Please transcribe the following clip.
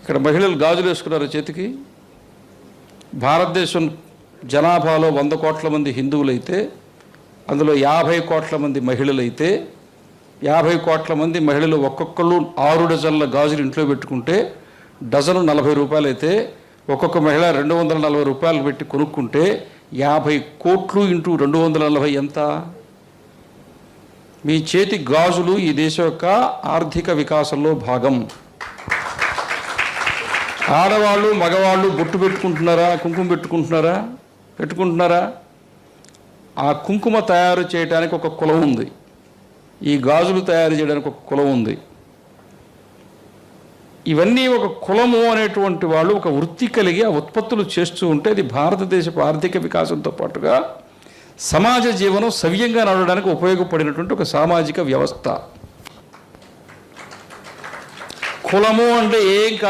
ఇక్కడ మహిళలు గాజులు వేసుకున్నారు చేతికి. భారతదేశం జనాభాలో 100 కోట్ల మంది హిందువులైతే అందులో 50 కోట్ల మంది మహిళలైతే 50 కోట్ల మంది మహిళలు ఒక్కొక్కళ్ళు 6 డజన్ల గాజులు ఇంట్లో పెట్టుకుంటే డజను 40 రూపాయలు అయితే ఒక్కొక్క మహిళ 240 రూపాయలు పెట్టి కొనుక్కుంటే 50 కోట్లు ఇంటూ 240 ఎంత? మీ చేతి గాజులు ఈ దేశం యొక్క ఆర్థిక వికాసంలో భాగం. ఆడవాళ్ళు మగవాళ్ళు బొట్టు పెట్టుకుంటున్నారా, కుంకుమ పెట్టుకుంటున్నారా? ఆ కుంకుమ తయారు చేయడానికి ఒక కులం ఉంది, ఈ గాజులు తయారు చేయడానికి ఒక కులం ఉంది. ఇవన్నీ ఒక కులము అనేటువంటి వాళ్ళు ఒక వృత్తి కలిగి ఆ ఉత్పత్తులు చేస్తూ ఉంటే అది భారతదేశపు ఆర్థిక వికాసంతో పాటుగా సమాజ జీవనం సవ్యంగా నడవడానికి ఉపయోగపడినటువంటి ఒక సామాజిక వ్యవస్థ. కులము అంటే ఏం కాదు.